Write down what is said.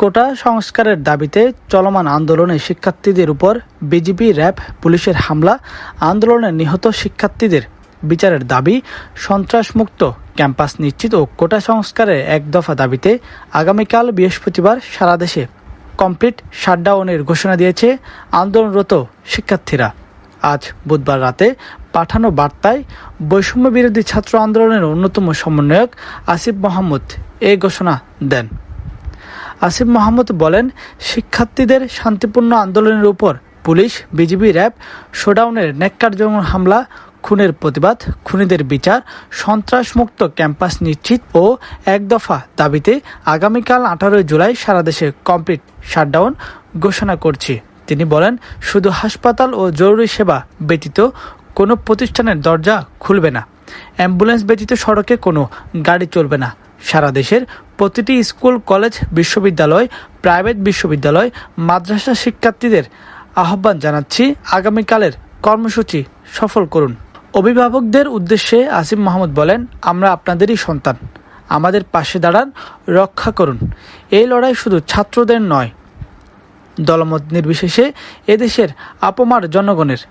কোটা সংস্কারের দাবিতে চলমান আন্দোলনে শিক্ষার্থীদের উপর বিজিবি, র্যাব, পুলিশের হামলা, আন্দোলনে নিহত শিক্ষার্থীদের বিচারের দাবি, সন্ত্রাসমুক্ত ক্যাম্পাস নিশ্চিত ও কোটা সংস্কারের এক দফা দাবিতে আগামীকাল বৃহস্পতিবার সারা দেশে কমপ্লিট শাটডাউনের ঘোষণা দিয়েছে আন্দোলনরত শিক্ষার্থীরা। আজ বুধবার রাতে পাঠানো বার্তায় বৈষম্য বিরোধী ছাত্র আন্দোলনের অন্যতম সমন্বয়ক আসিফ মাহমুদ এই ঘোষণা দেন। আসিফ মাহমুদ বলেন, শিক্ষার্থীদের শান্তিপূর্ণ আন্দোলনের উপর পুলিশ, বিজিবি, র্যাব শোডাউনের ন্যাক্কারজনক হামলা, খুনের প্রতিবাদ, খুনিদের বিচার, সন্ত্রাসমুক্ত ক্যাম্পাস নিশ্চিত ও এক দফা দাবিতে আগামীকাল 18 জুলাই সারা দেশে কমপ্লিট শাটডাউন ঘোষণা করছি। তিনি বলেন, শুধু হাসপাতাল ও জরুরি সেবা ব্যতীত কোনো প্রতিষ্ঠানের দরজা খুলবে না। অ্যাম্বুলেন্স ব্যতীত সড়কে কোনো গাড়ি চলবে না। সারা দেশের প্রতিটি স্কুল, কলেজ, বিশ্ববিদ্যালয়, প্রাইভেট বিশ্ববিদ্যালয়, মাদ্রাসা শিক্ষার্থীদের আহ্বান জানাচ্ছি, আগামীকালের কর্মসূচি সফল করুন। অভিভাবকদের উদ্দেশ্যে আসিফ মাহমুদ বলেন, আমরা আপনাদেরই সন্তান, আমাদের পাশে দাঁড়ান, রক্ষা করুন। এই লড়াই শুধু ছাত্রদের নয়, দলমত নির্বিশেষে এদেশের আপামর জনগণের।